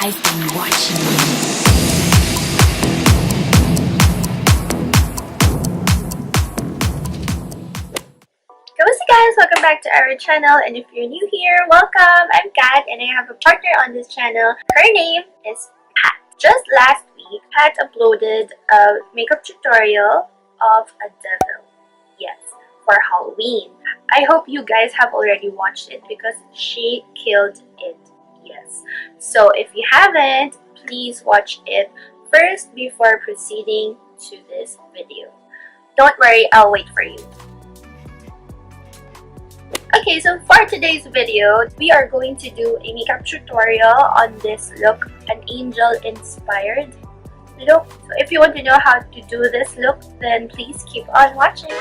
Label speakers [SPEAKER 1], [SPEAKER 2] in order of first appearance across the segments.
[SPEAKER 1] I've been watching you.
[SPEAKER 2] Kamusta guys? Welcome back to our channel, and if you're new here, welcome! I'm Kat and I have a partner on this channel. Her name is Pat. Just last week, Pat uploaded a makeup tutorial of a devil. Yes, for Halloween. I hope you guys have already watched it because she killed it. Yes. So if you haven't, please watch it first before proceeding to this video. Don't worry, I'll wait for you. Okay, so for today's video, we are going to do a makeup tutorial on this look, an angel-inspired look. So if you want to know how to do this look, then please keep on watching.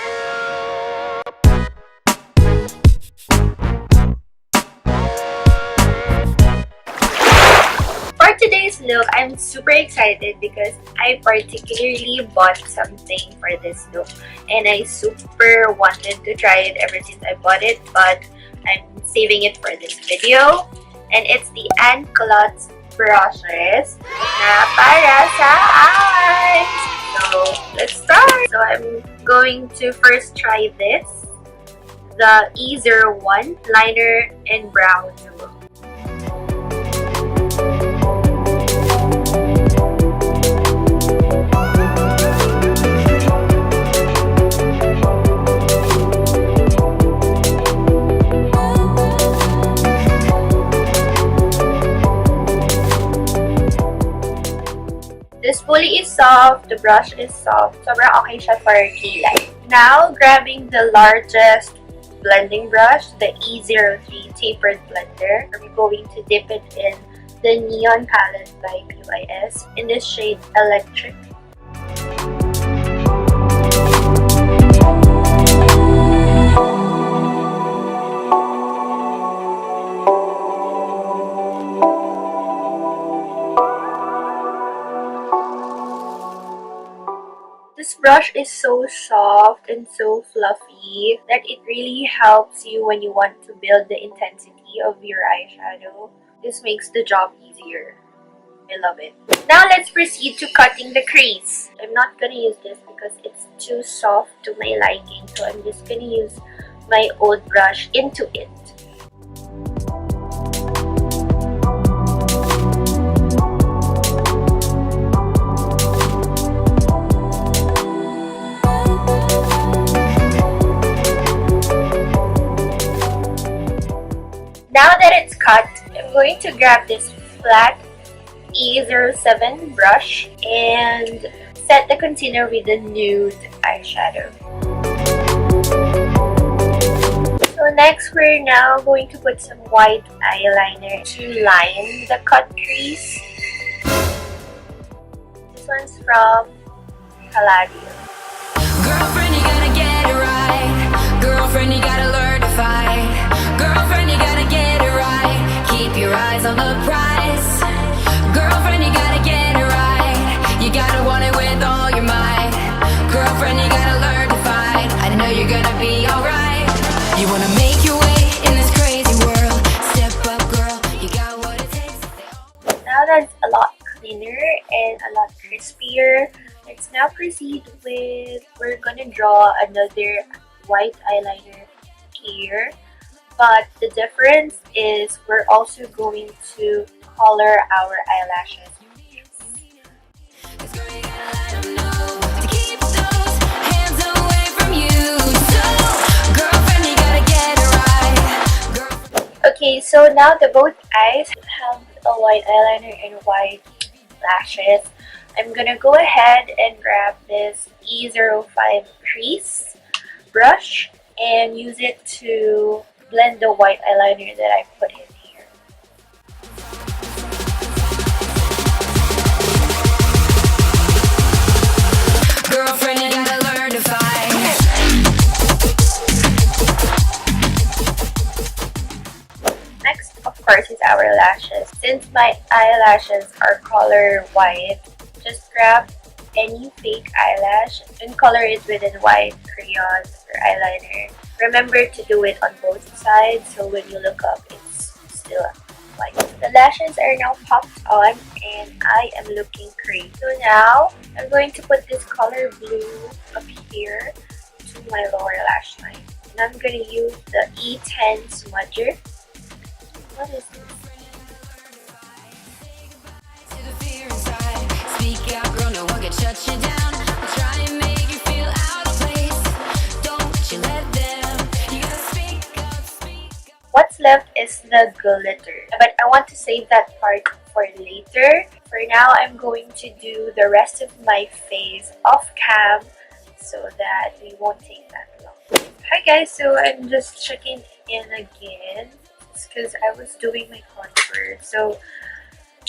[SPEAKER 2] For today's look, I'm super excited because I particularly bought something for this look and I super wanted to try it ever since I bought it, but I'm saving it for this video. And it's the Clutz brushes na para sa eyes. So let's start. So I'm going to first try this, the E01 liner and brow duo. This spoolie is soft, the brush is soft, sobrang okay siya for kilay. Now, grabbing the largest blending brush, the E03 tapered blender, I'm going to dip it in the Neon palette by BYS in this shade Electric. This brush is so soft and so fluffy that it really helps you when you want to build the intensity of your eyeshadow. This makes the job easier. I love it. Now let's proceed to cutting the crease. I'm not gonna use this because it's too soft to my liking, so I'm just gonna use my old brush into it. Now that it's cut, I'm going to grab this flat E07 brush and set the concealer with the nude eyeshadow. So next, we're now going to put some white eyeliner to line the cut crease. This one's from Palladio.
[SPEAKER 1] Girlfriend, you gotta get it right. Girlfriend, you gotta learn to fight. Girlfriend, you gotta get it right. Keep your eyes on the prize. Girlfriend, you gotta get it right. You gotta want it with all your might. Girlfriend, you gotta learn to fight. I know you're gonna be alright. You wanna make your way in this crazy world. Step up, girl, you got what it takes.
[SPEAKER 2] Now that's a lot cleaner and a lot crispier. Let's now proceed with, we're gonna draw another white eyeliner here. But the difference is we're also going to color our eyelashes. Okay, so now the both eyes have a white eyeliner and white lashes. I'm gonna go ahead and grab this E05 crease brush and use it to blend the white eyeliner that I put in here.
[SPEAKER 1] Girlfriend, you gotta learn to fight.
[SPEAKER 2] Next, of course, is our lashes. Since my eyelashes are color white, just grab any fake eyelash and color it with a white crayon or eyeliner. Remember to do it on both sides so when you look up, it's still white. The lashes are now popped on and I am looking great. So now I'm going to put this color blue up here to my lower lash line. And I'm going to use the E10 smudger. What is this? What's left is the glitter, but I want to save that part for later. For now, I'm going to do the rest of my face off cam so that we won't take that long. Hi guys, so I'm just checking in again because I was doing my contour. So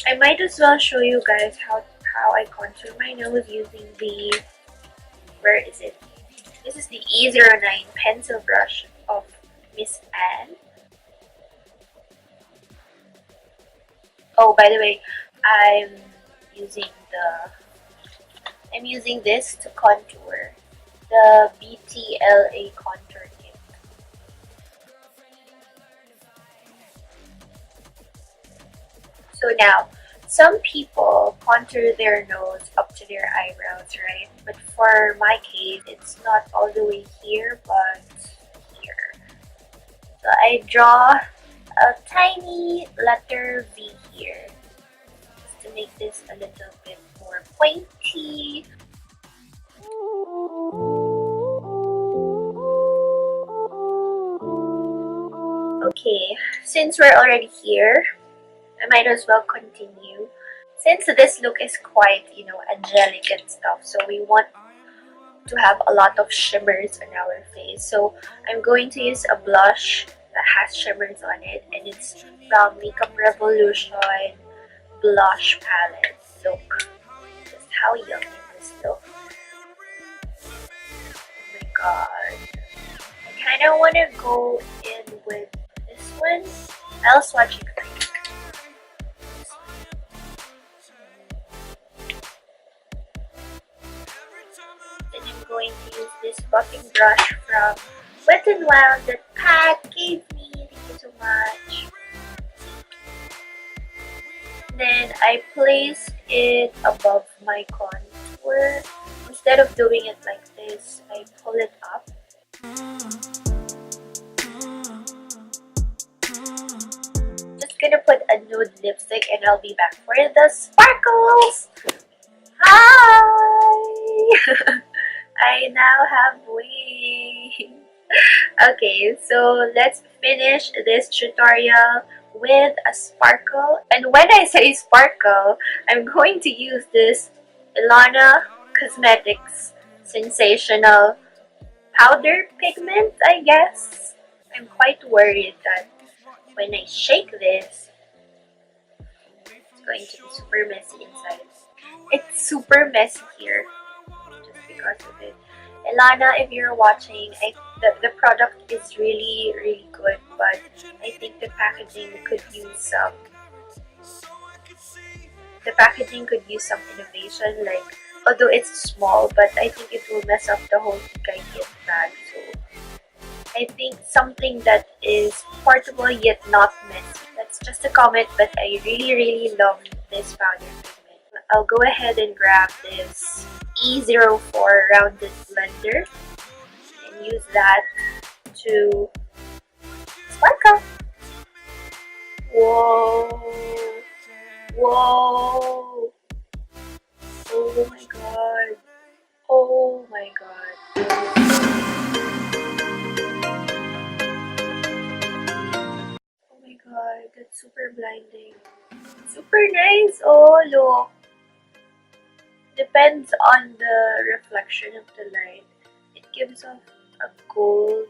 [SPEAKER 2] I might as well show you guys how I contour my nose using the, where is it? This is the E09 pencil brush of Miss Anne. Oh, by the way, I'm using this to contour, the BTLA Contour kit. So now, some people contour their nose up to their eyebrows, right? But for my case, it's not all the way here, but here. So I draw a tiny letter V here just to make this a little bit more pointy. Okay, since we're already here, I might as well continue. Since this look is quite, you know, angelic and stuff, so we want to have a lot of shimmers on our face. So I'm going to use a blush that has shimmers on it, and it's from Makeup Revolution blush palette. Look, just how yummy this look. Oh my god, I kind of want to go in with this one. I'll swatch it for you. Then I'm going to use this buffing brush from Wet n Wild that Pat gave me. Thank you so much. Then I place it above my contour. Instead of doing it like this, I pull it up. Just gonna put a nude lipstick and I'll be back for the sparkles. Hi! I now have wings. Okay, so let's finish this tutorial with a sparkle. And when I say sparkle, I'm going to use this Ellana Cosmetics Sensational powder pigment, I guess. I'm quite worried that when I shake this, it's going to be super messy inside. It's super messy here just because of it. Ellana, if you're watching, the product is really, really good, but I think the packaging could use some innovation. Like, although it's small, but I think it will mess up the whole giant bag. So I think something that is portable yet not messy. That's just a comment, but I really, really love this powder pigment. I'll go ahead and grab this E04 rounded blender and use that to sparkle. Whoa! Whoa! Oh my god! Oh my god! Oh my god, that's super blinding. Super nice! Oh, look! Depends on the reflection of the light. It gives off a gold,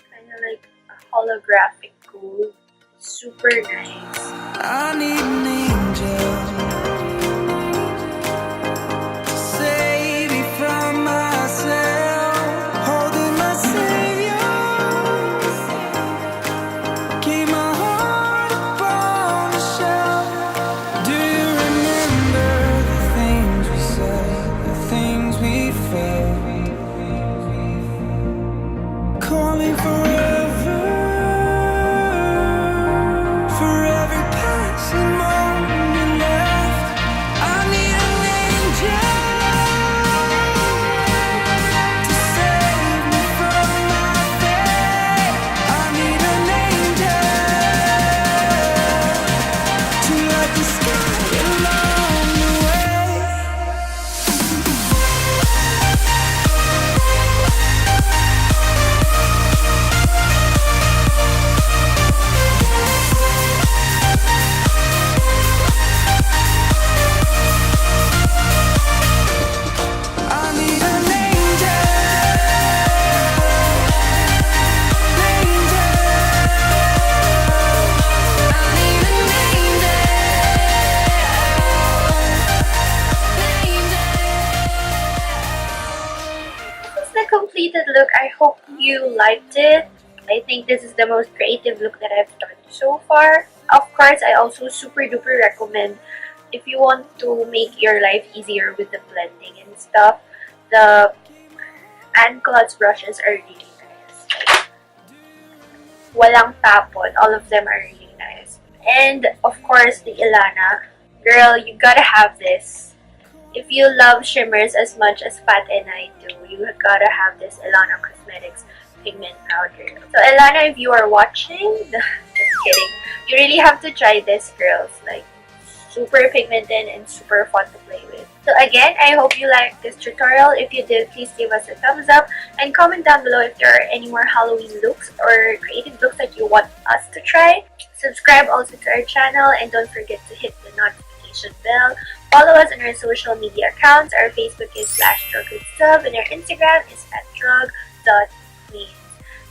[SPEAKER 2] kind of like a holographic gold. Super nice.
[SPEAKER 3] I need an angel to save me from myself, holding my savior, keep my heart upon the shelf. Do you remember the things we said, the things we felt, calling forever?
[SPEAKER 2] I hope you liked it. I think this is the most creative look that I've done so far. Of course, I also super duper recommend if you want to make your life easier with the blending and stuff. The Clutz brushes are really nice. Walang tapon. All of them are really nice. And of course, the Ellana. Girl, you gotta have this. If you love shimmers as much as Pat and I do, you gotta have this Ellana Cosmetics Pigment Powder. So Ellana, if you are watching, just kidding. You really have to try this, girls. Like, super pigmented and super fun to play with. So again, I hope you liked this tutorial. If you did, please give us a thumbs up and comment down below if there are any more Halloween looks or creative looks that you want us to try. Subscribe also to our channel and don't forget to hit the notification bell. Follow us on our social media accounts. Our Facebook is /drugwithsub and our Instagram is @drug.queens.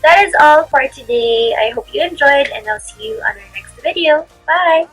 [SPEAKER 2] That is all for today. I hope you enjoyed and I'll see you on our next video. Bye!